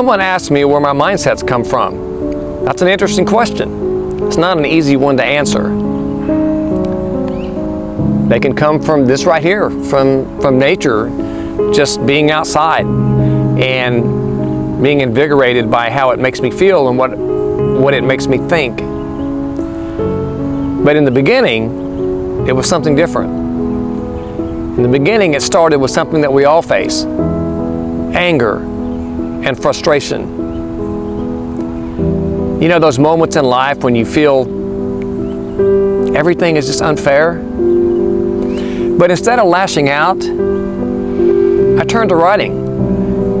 someone asks me where my mindsets come from, that's an interesting question. It's not an easy one to answer. They can come from this right here, from nature, just being outside and being invigorated by how it makes me feel and what it makes me think. But in the beginning, it was something different. In the beginning, it started with something that we all face: anger and frustration. You know those moments in life when you feel everything is just unfair? But instead of lashing out, I turned to writing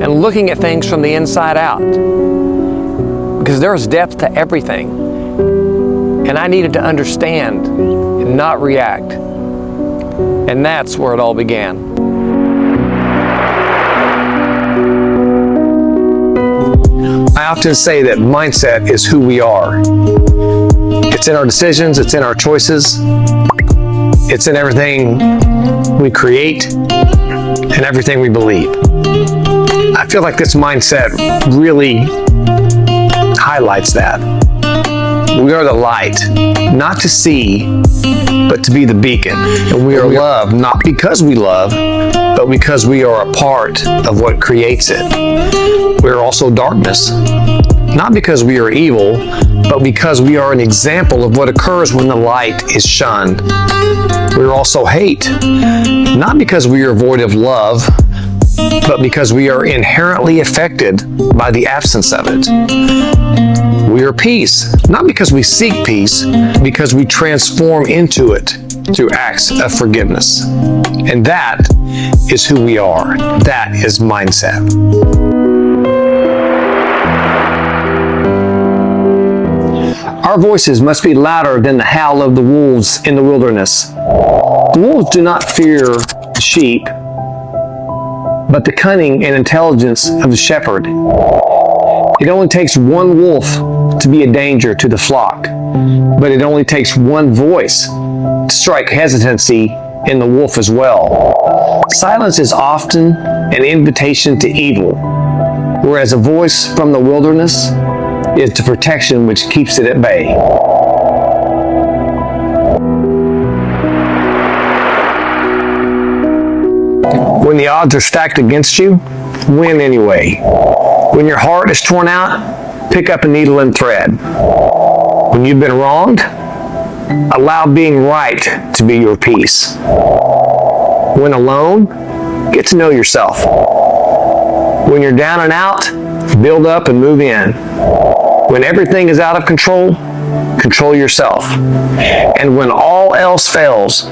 and looking at things from the inside out, because there's depth to everything, and I needed to understand and not react. And that's where it all began. I often say that mindset is who we are. It's in our decisions, it's in our choices, it's in everything we create and everything we believe. I feel like this mindset really highlights that. We are the light, not to see, but to be the beacon. And we are loved, not because we love, but because we are a part of what creates it. We are also darkness, not because we are evil, but because we are an example of what occurs when the light is shunned. We are also hate, not because we are void of love, but because we are inherently affected by the absence of it. We are peace, not because we seek peace, because we transform into it through acts of forgiveness. And that is who we are. That is mindset. Our voices must be louder than the howl of the wolves in the wilderness. The wolves do not fear the sheep, but the cunning and intelligence of the shepherd. It only takes one wolf to be a danger to the flock, but it only takes one voice to strike hesitancy in the wolf as well. Silence is often an invitation to evil, whereas a voice from the wilderness is the protection which keeps it at bay. When the odds are stacked against you, win anyway. When your heart is torn out, pick up a needle and thread. When you've been wronged, allow being right to be your peace. When alone, get to know yourself. When you're down and out, build up and move in. When everything is out of control, control yourself. And when all else fails,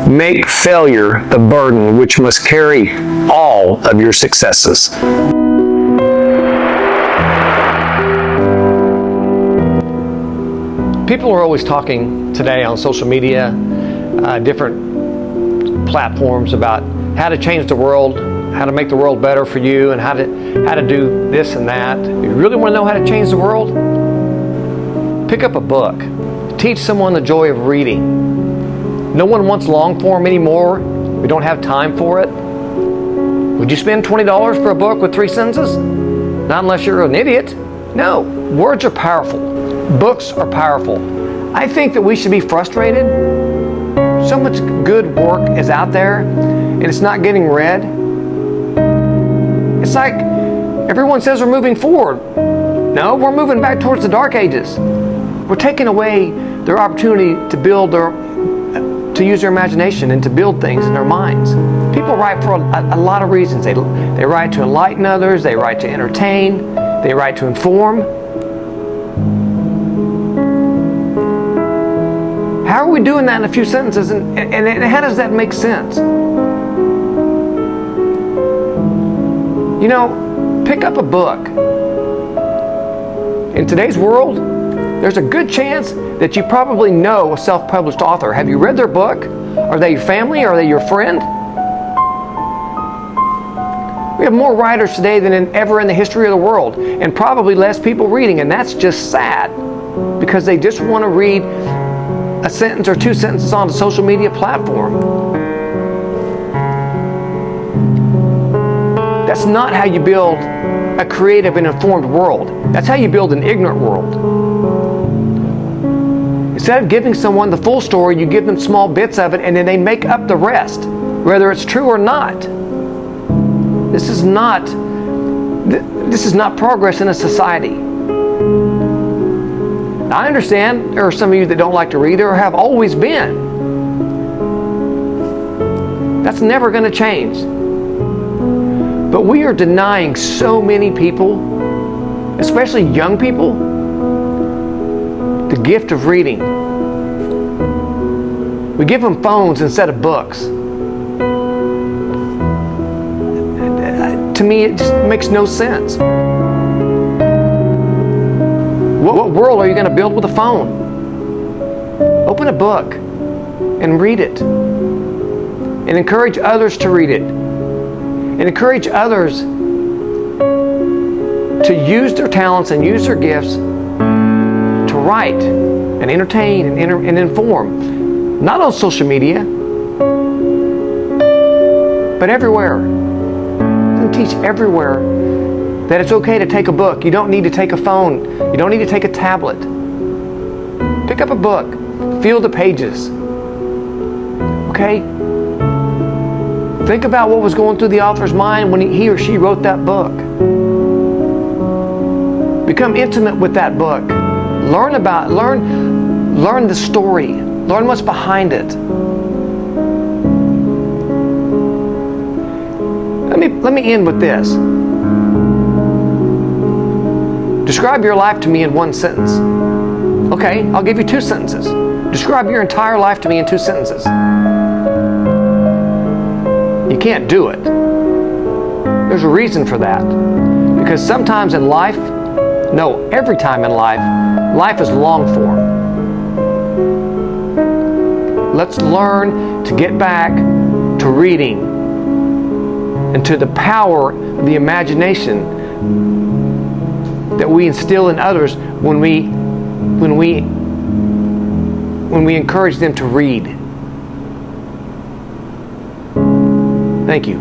make failure the burden which must carry all of your successes. People are always talking today on social media, different platforms, about how to change the world, how to make the world better for you, and how to do this and that. If you really want to know how to change the world, pick up a book. Teach someone the joy of reading. No one wants long form anymore. We don't have time for it. Would you spend $20 for a book with 3 sentences? Not unless you're an idiot. No, words are powerful. Books are powerful. I think that we should be frustrated. So much good work is out there and it's not getting read. It's like everyone says we're moving forward. No, we're moving back towards the dark ages. We're taking away their opportunity to use their imagination and to build things in their minds. People write for a lot of reasons. They write to enlighten others, they write to entertain, they write to inform. How are we doing that in a few sentences, and how does that make sense? You know, pick up a book. In today's world, there's a good chance that you probably know a self-published author. Have you read their book? Are they your family? Are they your friend? We have more writers today than ever in the history of the world, and probably less people reading, and that's just sad, because they just want to read a sentence or 2 sentences on a social media platform. That's not how you build a creative and informed world. That's how you build an ignorant world. Instead of giving someone the full story, you give them small bits of it, and then they make up the rest, whether it's true or not. This is not progress in a society. I understand there are some of you that don't like to read or have always been. That's never going to change. But we are denying so many people, especially young people, the gift of reading. We give them phones instead of books. To me, it just makes no sense. What world are you going to build with a phone? Open a book and read it. And encourage others to read it. And encourage others to use their talents and use their gifts to write and entertain and inform. Not on social media, but everywhere. And teach everywhere that it's okay to take a book. You don't need to take a phone. You don't need to take a tablet. Pick up a book. Feel the pages. Okay? Think about what was going through the author's mind when he or she wrote that book. Become intimate with that book. Learn the story. Learn what's behind it. Let me end with this. Describe your life to me in one sentence. Okay, I'll give you 2 sentences. Describe your entire life to me in 2 sentences. You can't do it. There's a reason for that. Because sometimes in life, no, every time in life, life is long form. Let's learn to get back to reading and to the power of the imagination that we instill in others when we encourage them to read. Thank you.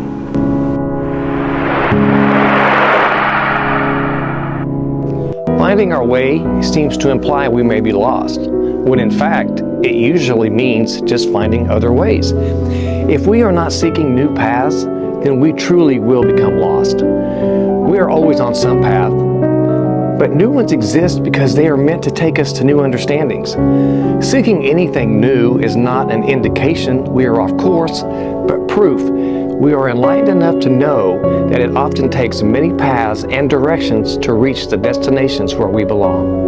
Finding our way seems to imply we may be lost, when in fact, it usually means just finding other ways. If we are not seeking new paths, then we truly will become lost. We are always on some path, but new ones exist because they are meant to take us to new understandings. Seeking anything new is not an indication we are off course, but proof we are enlightened enough to know that it often takes many paths and directions to reach the destinations where we belong.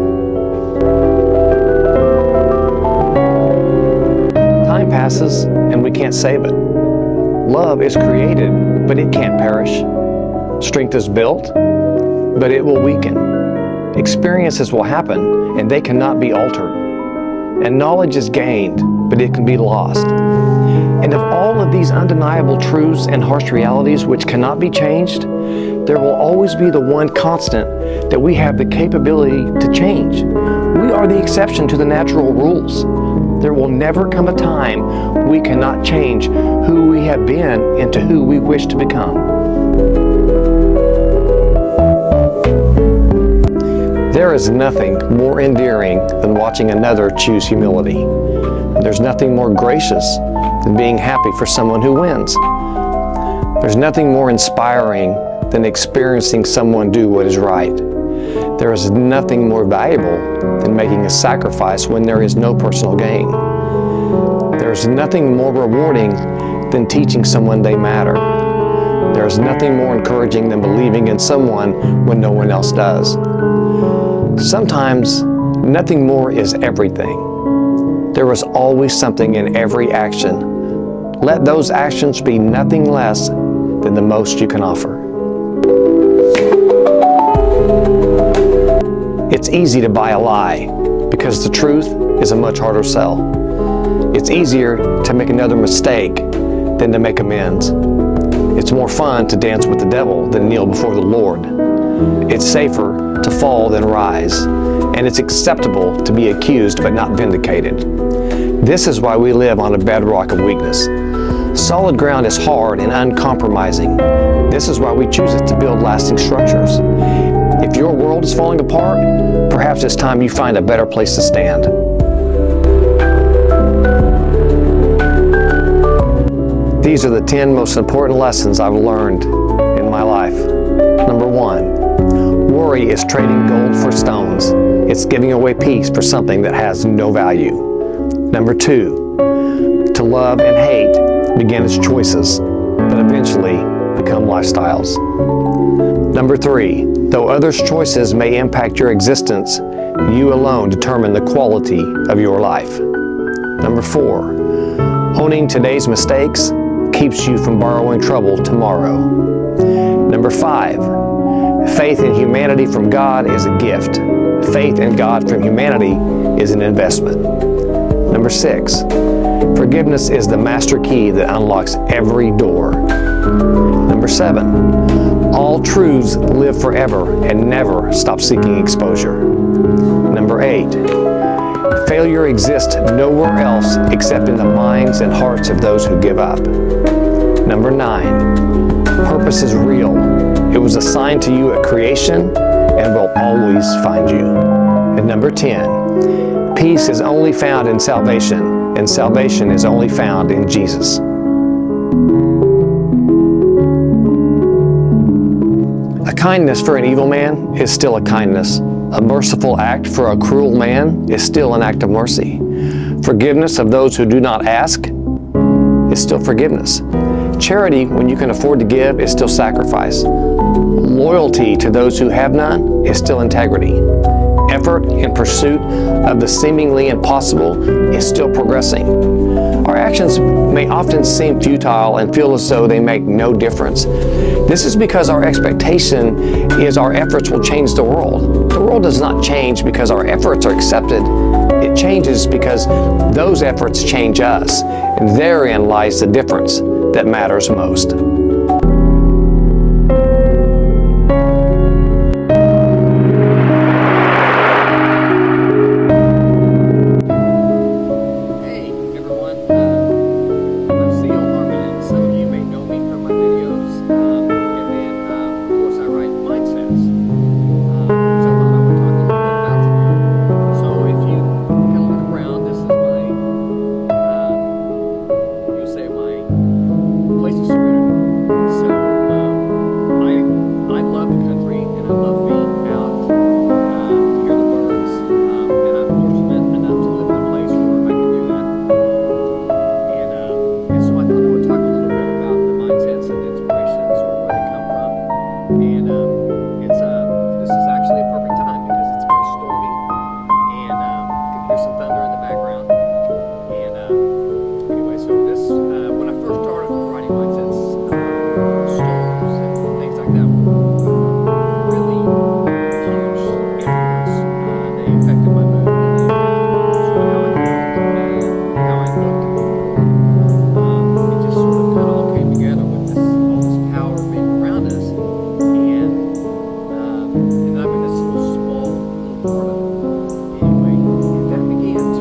Time passes and we can't save it. Love is created, but it can't perish. Strength is built, but it will weaken. Experiences will happen, and they cannot be altered. And knowledge is gained, but it can be lost. And of all of these undeniable truths and harsh realities which cannot be changed, there will always be the one constant that we have the capability to change. We are the exception to the natural rules. There will never come a time we cannot change who we have been into who we wish to become. There is nothing more endearing than watching another choose humility. There's nothing more gracious than being happy for someone who wins. There's nothing more inspiring than experiencing someone do what is right. There is nothing more valuable than making a sacrifice when there is no personal gain. There's nothing more rewarding than teaching someone they matter. There's nothing more encouraging than believing in someone when no one else does. Sometimes, nothing more is everything. There is always something in every action. Let those actions be nothing less than the most you can offer. It's easy to buy a lie because the truth is a much harder sell. It's easier to make another mistake than to make amends. It's more fun to dance with the devil than kneel before the Lord. It's safer to fall than rise, and it's acceptable to be accused but not vindicated. This is why we live on a bedrock of weakness. Solid ground is hard and uncompromising. This is why we choose it to build lasting structures. If your world is falling apart, perhaps it's time you find a better place to stand. These are the 10 most important lessons I've learned in my life. Number 1, worry is trading gold for stones. It's giving away peace for something that has no value. Number 2, to love and hate begin as choices, but eventually become lifestyles. Number 3, though others' choices may impact your existence, you alone determine the quality of your life. Number 4, owning today's mistakes keeps you from borrowing trouble tomorrow. Number 5, faith in humanity from God is a gift. Faith in God from humanity is an investment. Number 6, forgiveness is the master key that unlocks every door. Number 7, all truths live forever and never stop seeking exposure. Number 8, failure exists nowhere else except in the minds and hearts of those who give up. Number 9, purpose is real. It was assigned to you at creation and will always find you. And number 10, peace is only found in salvation, and salvation is only found in Jesus. A kindness for an evil man is still a kindness. A merciful act for a cruel man is still an act of mercy. Forgiveness of those who do not ask is still forgiveness. Charity, when you can afford to give, is still sacrifice. Loyalty to those who have none is still integrity. Effort in pursuit of the seemingly impossible is still progressing. Our actions may often seem futile and feel as though they make no difference. This is because our expectation is our efforts will change the world. The world does not change because our efforts are accepted. It changes because those efforts change us, and therein lies the difference that matters most. Hey everyone, I'm CEO Harmon, and some of you may know me from my videos, and then of course I write mindsets, which I thought I would talk a little bit about today. So if you kind of look around, this is my, you'll say my place of serenity. So I love the country and I love being out to hear the birds, and I'm fortunate enough to live in a place where I can do that. And so I thought I would talk a little bit about the mindsets and inspirations or where they come from. And this is actually a perfect time because it's very stormy, and you can hear some thunder in the background. And anyway, so this when I first started writing mindsets, storms and things like that were really huge influence. They affected my mood, and they affected sort of how I felt and how I looked at the world. It just sort of kind of all came together with all this power being around us, and I'm in this little small little part of it. Anyway, and that began to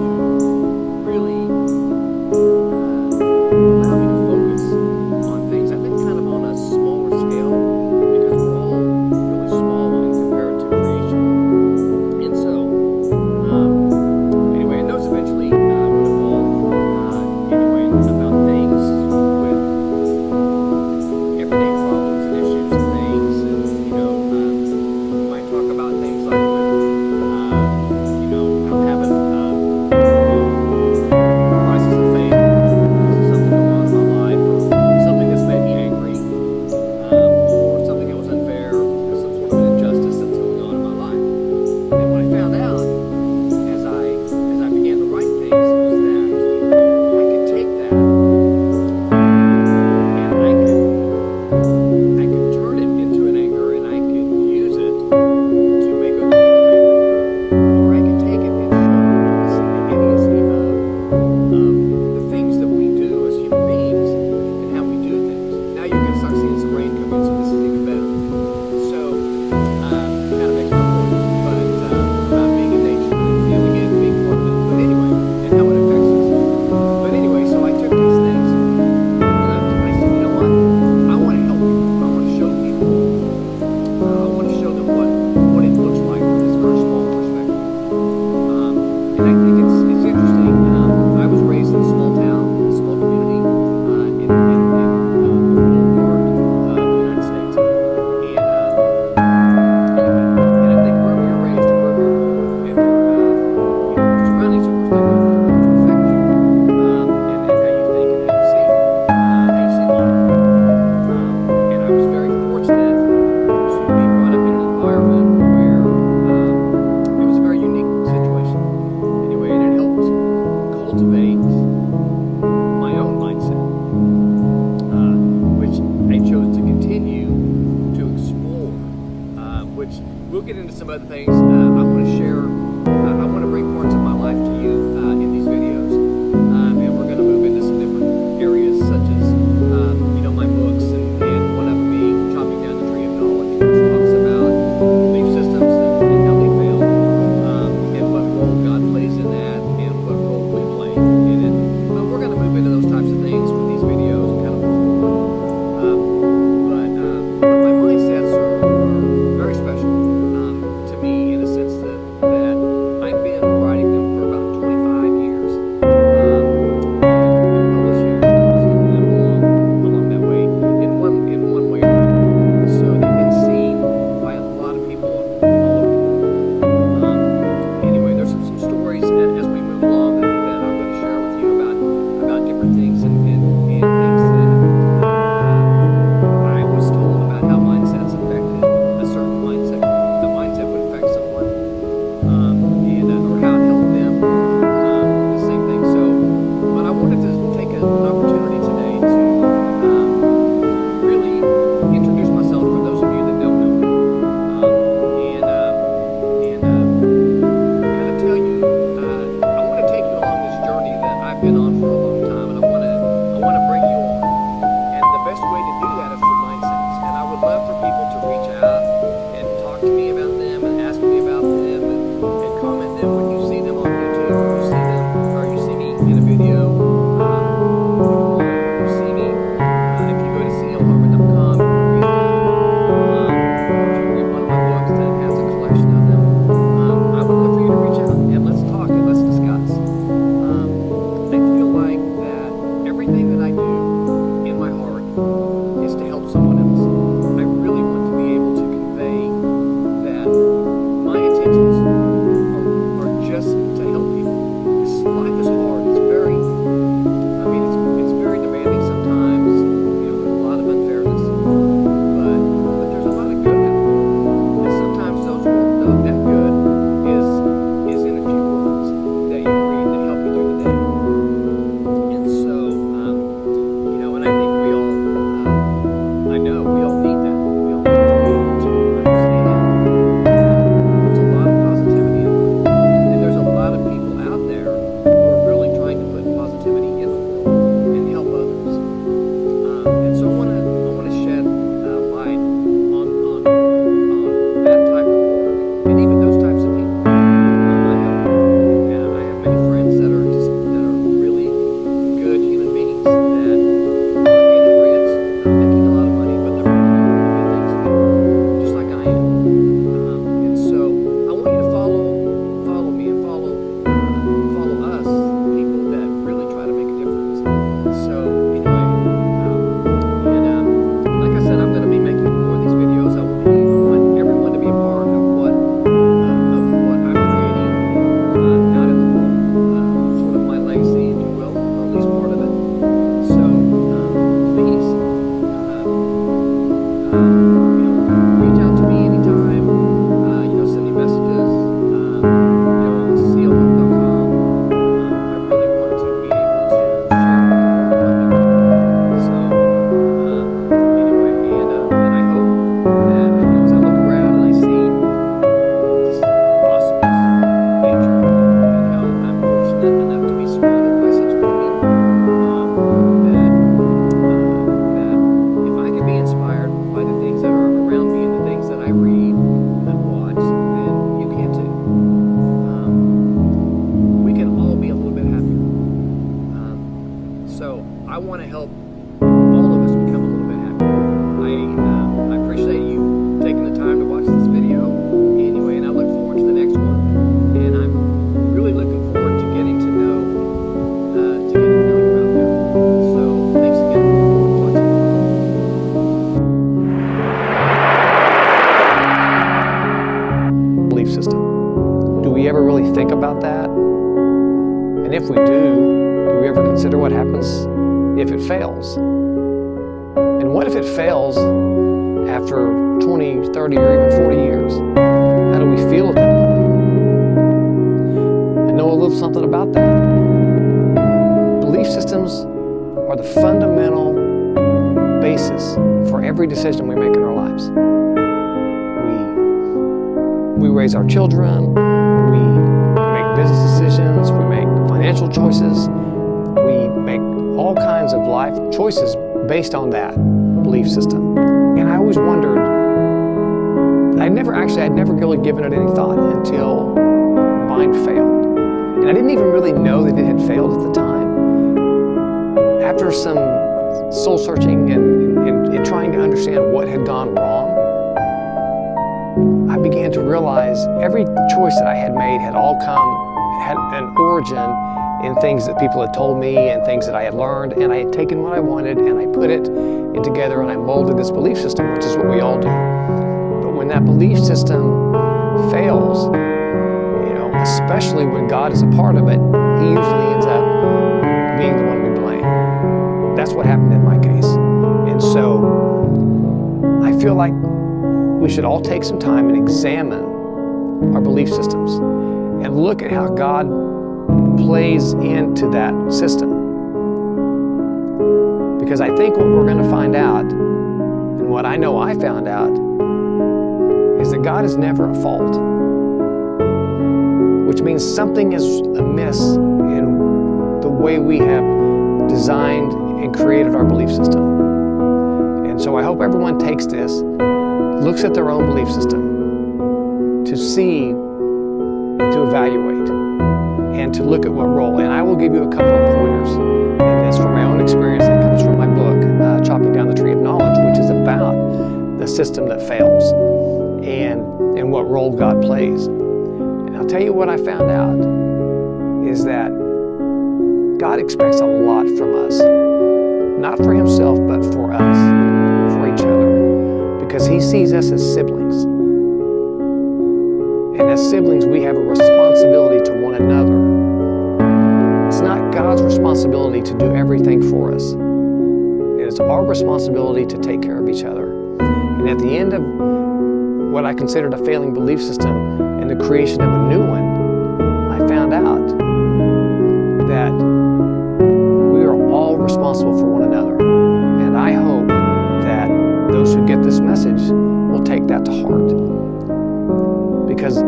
help all of us become a little bit happier. I appreciate you taking the time to watch this video anyway, and I look forward to the next one. And I'm really looking forward to getting to know you out there. So thanks again for watching. Belief system. Do we ever really think about that? And if we do we ever consider what happens if it fails? And what if it fails after 20, 30, or even 40 years? How do we feel at that point? I know a little something about that. Belief systems are the fundamental basis for every decision we make in our lives. We raise our children, we make business decisions, we make financial choices, we make all kinds of life choices based on that belief system. And I always wondered, I'd never really given it any thought until mine failed. And I didn't even really know that it had failed at the time. After some soul searching and trying to understand what had gone wrong, I began to realize every choice that I had made had an origin in things that people had told me and things that I had learned, and I had taken what I wanted and I put it together and I molded this belief system, which is what we all do. But when that belief system fails, especially when God is a part of it, He usually ends up being the one we blame. That's what happened in my case. And so I feel like we should all take some time and examine our belief systems and look at how God plays into that system. Because I think what we're going to find out, and what I know I found out, is that God is never at fault. Which means something is amiss in the way we have designed and created our belief system. And so I hope everyone takes this, looks at their own belief system to see, to evaluate, and to look at what role. And I will give you a couple of pointers in this from my own experience that comes from my book, Chopping Down the Tree of Knowledge, which is about the system that fails and what role God plays. And I'll tell you what I found out is that God expects a lot from us, not for Himself, but for us, for each other, because He sees us as siblings. And as siblings, we have a responsibility to one another. It's not God's responsibility to do everything for us. It is our responsibility to take care of each other. And at the end of what I considered a failing belief system and the creation of a new one, I found out that we are all responsible for one another. And I hope that those who get this message will take that to heart. Because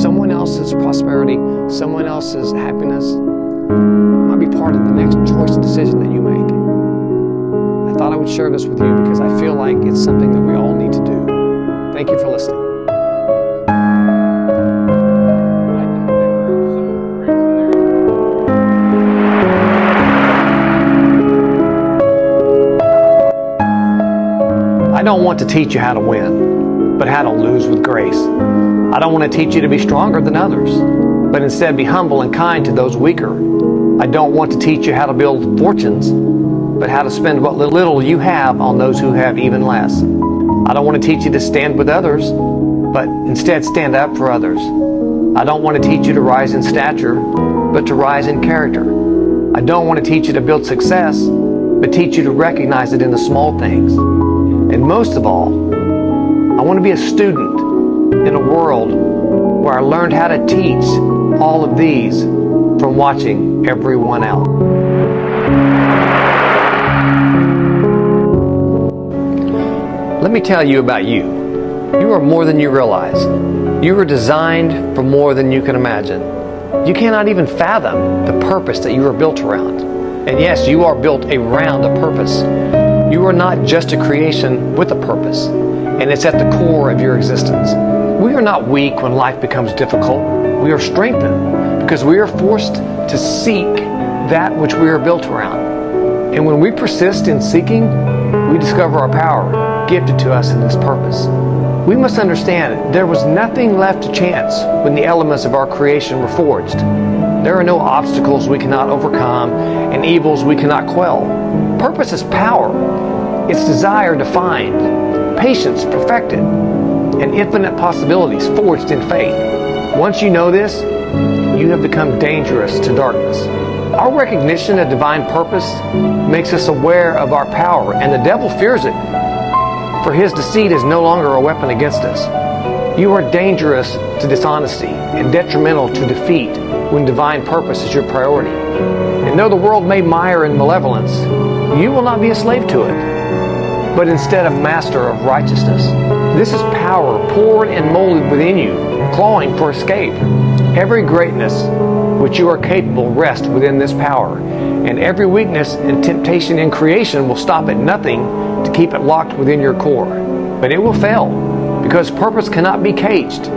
someone else's prosperity, someone else's happiness might be part of the next choice and decision that you make. I thought I would share this with you because I feel like it's something that we all need to do. Thank you for listening. I don't want to teach you how to win, but how to lose with grace. I don't want to teach you to be stronger than others, but instead be humble and kind to those weaker. I don't want to teach you how to build fortunes, but how to spend what little you have on those who have even less. I don't want to teach you to stand with others, but instead stand up for others. I don't want to teach you to rise in stature, but to rise in character. I don't want to teach you to build success, but teach you to recognize it in the small things. And most of all, I want to be a student in a world where I learned how to teach all of these from watching everyone else. Let me tell you about you. You are more than you realize. You are designed for more than you can imagine. You cannot even fathom the purpose that you are built around. And yes, you are built around a purpose. You are not just a creation with a purpose, and it's at the core of your existence. We are not weak when life becomes difficult. We are strengthened because we are forced to seek that which we are built around. And when we persist in seeking, we discover our power gifted to us in this purpose. We must understand there was nothing left to chance when the elements of our creation were forged. There are no obstacles we cannot overcome and evils we cannot quell. Purpose is power. It's desire defined, patience perfected, and infinite possibilities forged in faith. Once you know this, you have become dangerous to darkness. Our recognition of divine purpose makes us aware of our power, and the devil fears it, for his deceit is no longer a weapon against us. You are dangerous to dishonesty and detrimental to defeat when divine purpose is your priority. And though the world may mire in malevolence, you will not be a slave to it, but instead a master of righteousness. This is power poured and molded within you, clawing for escape. Every greatness which you are capable rests within this power, and every weakness and temptation in creation will stop at nothing to keep it locked within your core. But it will fail, because purpose cannot be caged,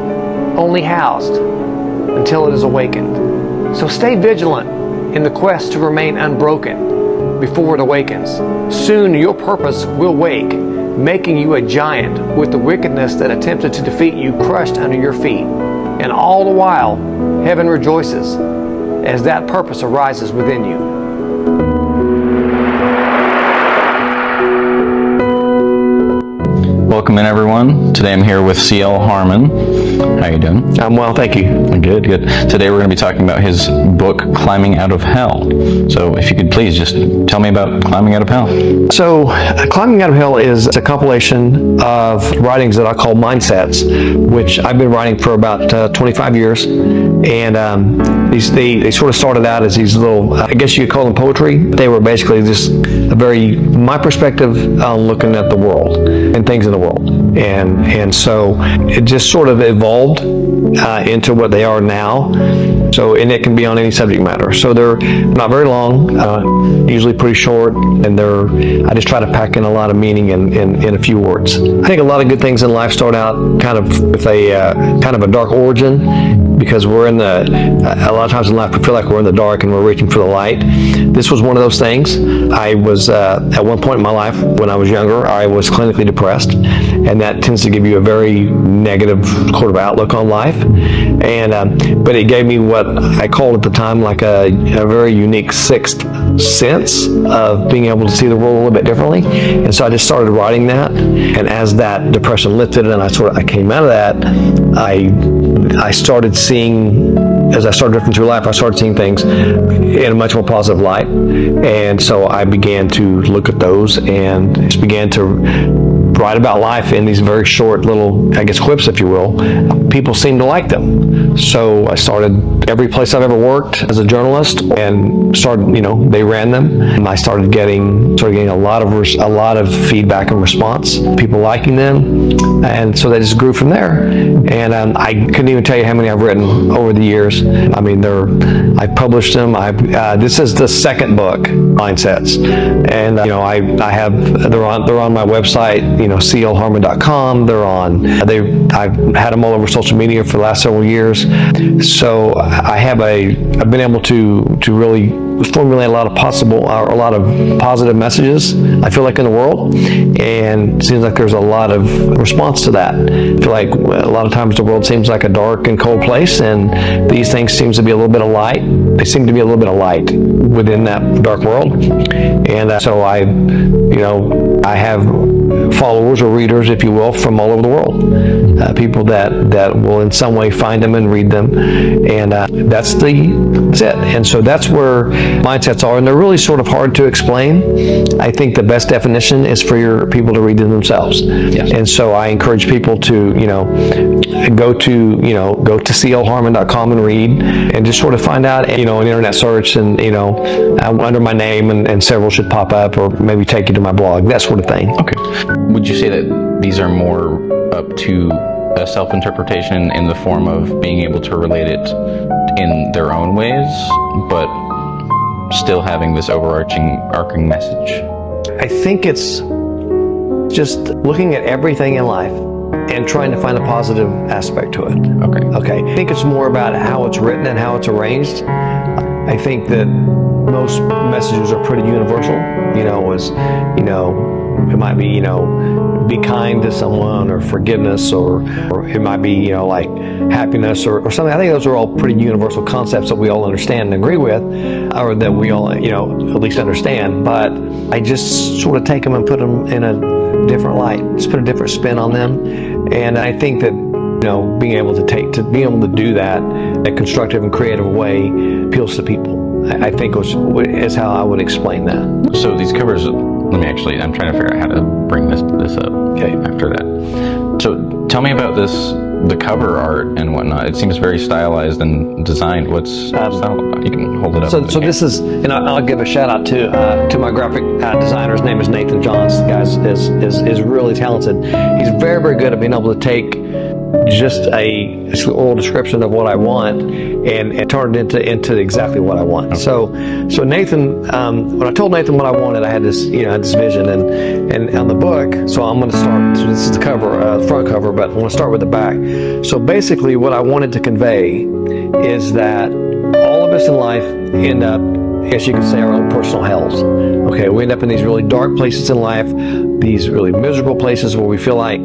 only housed until it is awakened. So stay vigilant in the quest to remain unbroken before it awakens. Soon your purpose will wake, making you a giant with the wickedness that attempted to defeat you crushed under your feet. And all the while, heaven rejoices as that purpose arises within you. Welcome in, everyone. Today I'm here with C.L. Harmon. How you doing? I'm well, thank you. Good, good. Today we're going to be talking about his book, Climbing Out of Hell. So if you could please just tell me about Climbing Out of Hell. So, Climbing Out of Hell is a compilation of writings that I call mindsets, which I've been writing for about 25 years. And they sort of started out as these little, I guess you could call them poetry. They were basically just my perspective on looking at the world and things in the world. And so it just sort of evolved into what they are now. So, and it can be on any subject matter. So they're not very long, usually pretty short, and I just try to pack in a lot of meaning in a few words. I think a lot of good things in life start out kind of with a dark origin, because we're a lot of times in life we feel like we're in the dark and we're reaching for the light. This was one of those things. I was, at one point in my life when I was younger, I was clinically depressed, and that tends to give you a very negative sort of outlook on life. But it gave me what I called at the time like a very unique sixth sense of being able to see the world a little bit differently. And so I just started writing that, and as that depression lifted and I came out of that, I started seeing, as I started drifting through life, I started seeing things in a much more positive light. And so I began to look at those and just began to write about life in these very short little, I guess, quips, if you will. People seemed to like them. So I started every place I've ever worked as a journalist and started, they ran them. And I started getting a lot of feedback and response, people liking them. And so they just grew from there. And I couldn't even tell you how many I've written over the years. I mean, I've published them. This is the second book, Mindsets. And, they're on my website, clharmon.com. I've had them all over social media for the last several years. So I've been able to really formulate a lot of positive messages, I feel like, in the world, and it seems like there's a lot of response to that. I feel like a lot of times the world seems like a dark and cold place, and these things seem to be a little bit of light. They seem to be a little bit of light within that dark world. And so I have followers or readers, if you will, from all over the world. People that will in some way find them and read them, and that's it. And so that's where mindsets are, and they're really sort of hard to explain. I think the best definition is for your people to read them themselves. Yes. And so I encourage people to go to clharmon.com and read, and just sort of find out, an internet search, and under my name, and several should pop up, or maybe take you to my blog, that sort of thing. Okay. Would you say that these are more up to a self-interpretation in the form of being able to relate it in their own ways, but still having this overarching message? I think it's just looking at everything in life and trying to find a positive aspect to it. Okay. I think it's more about how it's written and how it's arranged. I think that most messages are pretty universal. It might be, be kind to someone, or forgiveness, or it might be, like happiness or something. I think those are all pretty universal concepts that we all understand and agree with, or that we all, at least understand. But I just sort of take them and put them in a different light, just put a different spin on them. And I think that, being able to do that in a constructive and creative way appeals to people. I think is how I would explain that. So these covers, I'm trying to figure out how to bring this up after that. So tell me about the cover art and whatnot. It seems very stylized and designed. What's style about? You can hold it up. So this is, and I'll give a shout out to my graphic designer. His name is Nathan Johns. The guy is really talented. He's very, very good at being able to take just a oral description of what I want and turn it into exactly what I want. Okay. So Nathan, when I told Nathan what I wanted, I had this vision, and on the book. So I'm going to start. So this is the cover, front cover, but I want to start with the back. So basically, what I wanted to convey is that all of us in life end up, as you could say, our own personal hells. Okay, we end up in these really dark places in life, these really miserable places where we feel like,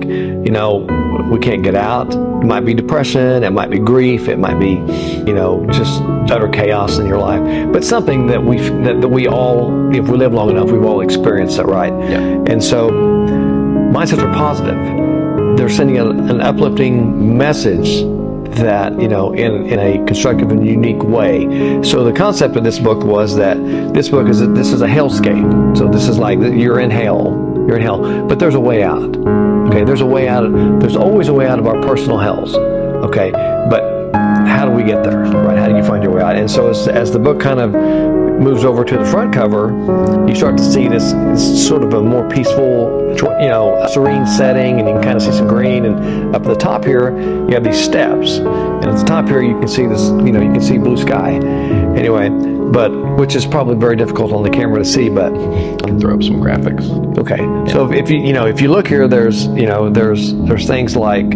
we can't get out. It might be depression, it might be grief, it might be, just utter chaos in your life. But something that we all, if we live long enough, we've all experienced it, right? Yeah. And so mindsets are positive. They're sending an uplifting message that, in a constructive and unique way. So the concept of this book was that this is a hellscape. So this is like you're in hell, but there's a way out. Okay, there's a way out. There's always a way out of our personal hells. Okay, but how do we get there? Right? How do you find your way out? And so as the book kind of moves over to the front cover, you start to see this sort of a more peaceful, serene setting, and you can kind of see some green. And up at the top here, you have these steps, and at the top here, you can see this. You can see blue sky. Anyway, but which is probably very difficult on the camera to see, but I can throw up some graphics. Okay, yeah. So if you look here, there's things like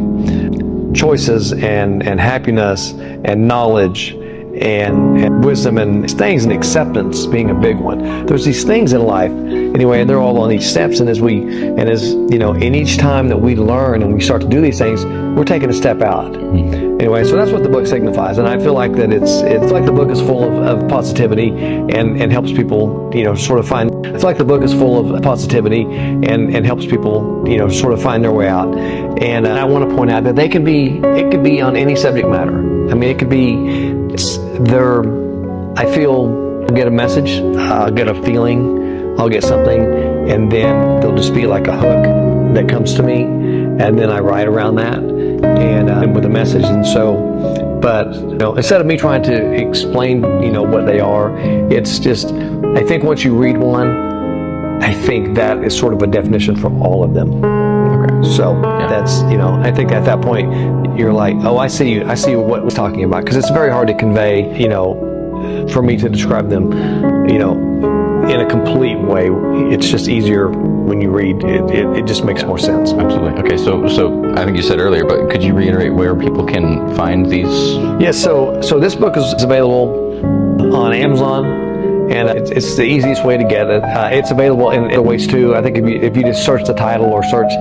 choices and happiness and knowledge and wisdom and things, and acceptance being a big one. There's these things in life anyway, and they're all on each steps. And as in each time that we learn and we start to do these things, we're taking a step out. Mm-hmm. Anyway, so that's what the book signifies, and I feel like that it's like the book is full of positivity and helps people sort of find. It's like the book is full of positivity and helps people sort of find their way out. And I want to point out that it could be on any subject matter. I mean, it could be I feel I'll get a message, I'll get a feeling, I'll get something, and then there'll just be like a hook that comes to me, and then I write around that and with a message. And so, but instead of me trying to explain what they are, it's just, I think once you read one, I think that is sort of a definition for all of them. Okay. So that's I think at that point you're like, oh, I see what we're talking about, because it's very hard to convey, for me to describe them, in a complete way. It's just easier when you read. It just makes more sense. Absolutely. Okay, so I think you said earlier, but could you reiterate where people can find these? Yes. So this book is available on Amazon. And it's the easiest way to get it. It's available in other ways too. I think if you just search the title or search,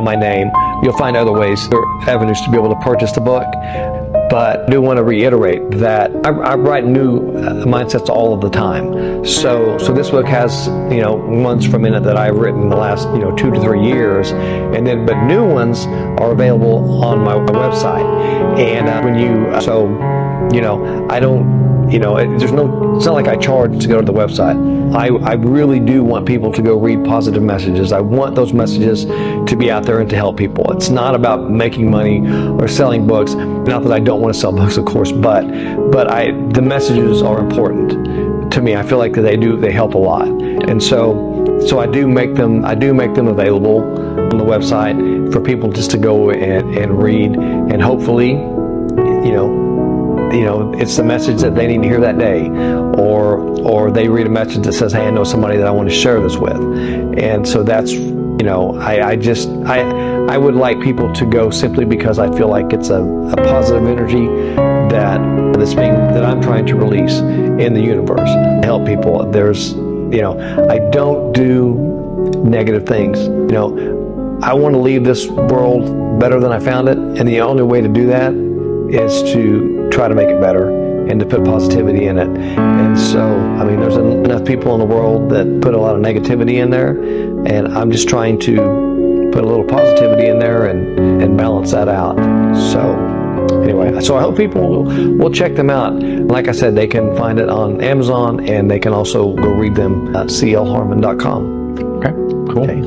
my name, you'll find other ways or avenues to be able to purchase the book. But I do want to reiterate that I write new mindsets all of the time. So this book has ones from in it that I've written in the last 2 to 3 years, but new ones are available on my website. And I don't. It's not like I charge to go to the website. I really do want people to go read positive messages. I want those messages to be out there and to help people. It's not about making money or selling books. Not that I don't want to sell books, of course, but the messages are important to me. I feel like they help a lot. And so I do make them available on the website for people just to go and read, and hopefully, it's the message that they need to hear that day, or they read a message that says, hey, I know somebody that I want to share this with. And so that's, I would like people to go simply because I feel like it's a positive energy that I'm trying to release. in the universe. Help people. I don't do negative things. I want to leave this world better than I found it, and the only way to do that is to try to make it better and to put positivity in it. And so, there's enough people in the world that put a lot of negativity in there, and I'm just trying to put a little positivity in there and balance that out. So anyway, so I hope people will check them out. Like I said, they can find it on Amazon, and they can also go read them at clharmon.com. Okay, cool. Okay.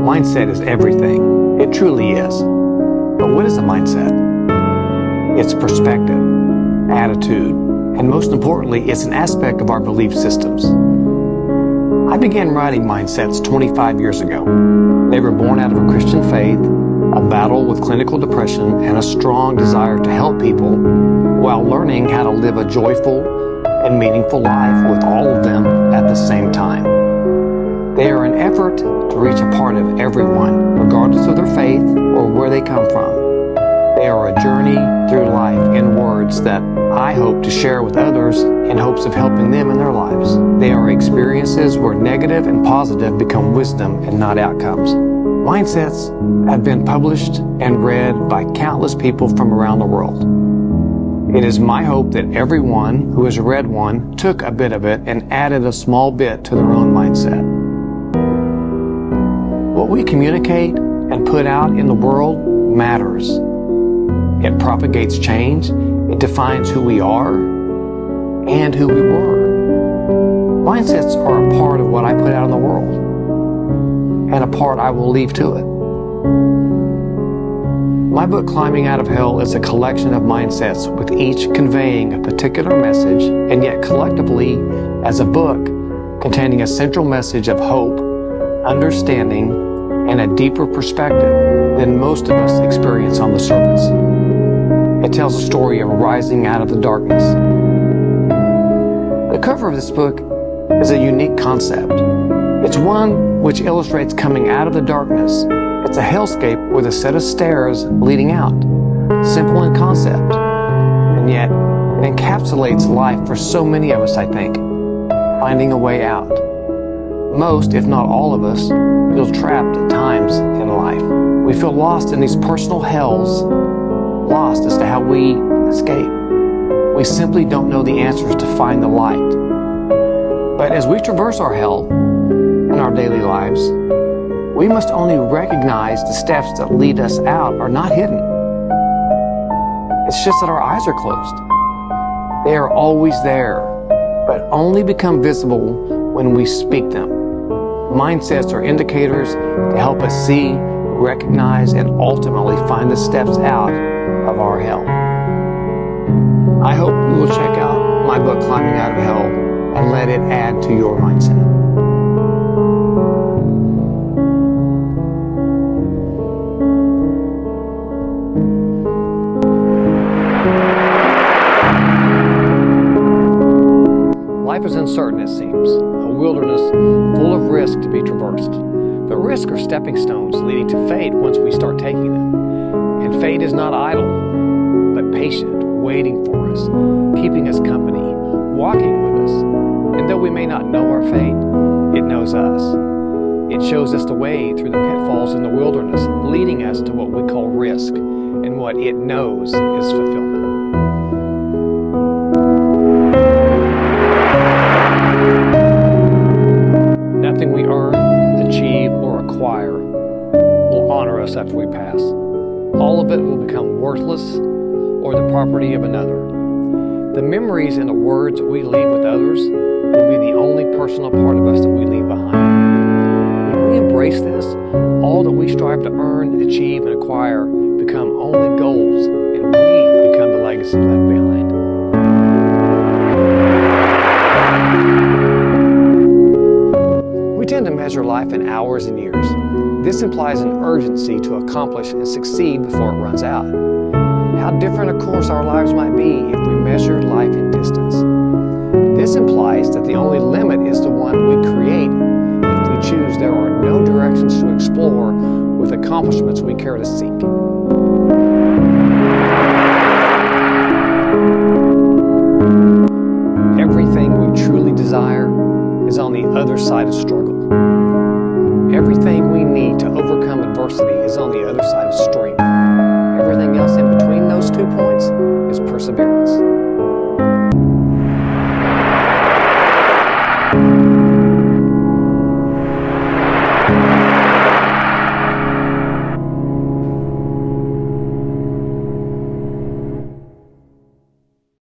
Mindset is everything. It truly is. But what is a mindset? It's perspective, attitude, and most importantly, it's an aspect of our belief systems. I began writing mindsets 25 years ago. They were born out of a Christian faith, a battle with clinical depression, and a strong desire to help people while learning how to live a joyful and meaningful life with all of them at the same time. They are an effort to reach a part of everyone, regardless of their faith or where they come from. They are a journey through life in words that I hope to share with others in hopes of helping them in their lives. They are experiences where negative and positive become wisdom and not outcomes. Mindsets have been published and read by countless people from around the world. It is my hope that everyone who has read one took a bit of it and added a small bit to their own mindset. What we communicate and put out in the world matters. It propagates change, it defines who we are and who we were. Mindsets are a part of what I put out in the world, and a part I will leave to it. My book, Climbing Out of Hell, is a collection of mindsets with each conveying a particular message, and yet collectively as a book containing a central message of hope, understanding, and a deeper perspective than most of us experience on the surface. It tells a story of rising out of the darkness. The cover of this book is a unique concept. It's one which illustrates coming out of the darkness. It's a hellscape with a set of stairs leading out. Simple in concept, and yet it encapsulates life for so many of us, I think. Finding a way out. Most, if not all of us, feel trapped at times in life. We feel lost in these personal hells, lost as to how we escape. We simply don't know the answers to find the light. But as we traverse our hell in our daily lives, we must only recognize the steps that lead us out are not hidden. It's just that our eyes are closed. They are always there, but only become visible when we speak them. Mindsets are indicators to help us see, recognize, and ultimately find the steps out of our hell. I hope you will check out my book, Climbing Out of Hell, and let it add to your mindset. Life is uncertain, it seems, a wilderness full of risk to be traversed. But risks are stepping stones leading to fate once we start taking them. And fate is not idle, but patient, waiting for us, keeping us company, walking with us. And though we may not know our fate, it knows us. It shows us the way through the pitfalls in the wilderness, leading us to what we call risk, and what it knows is fulfillment. Nothing we earn, achieve, or acquire will honor us after we pass. All of it will become worthless or the property of another. The memories and the words that we leave with others will be the only personal part of us that we leave behind. When we embrace this, all that we strive to earn, achieve, and acquire become only goals, and we become the legacy left behind. We tend to measure life in hours and years. This implies an urgency to accomplish and succeed before it runs out. How different, of course, our lives might be if we measured life in distance. This implies that the only limit is the one we create. If we choose, there are no directions to explore with accomplishments we care to seek. struggle. Everything we need to overcome adversity is on the other side of struggle.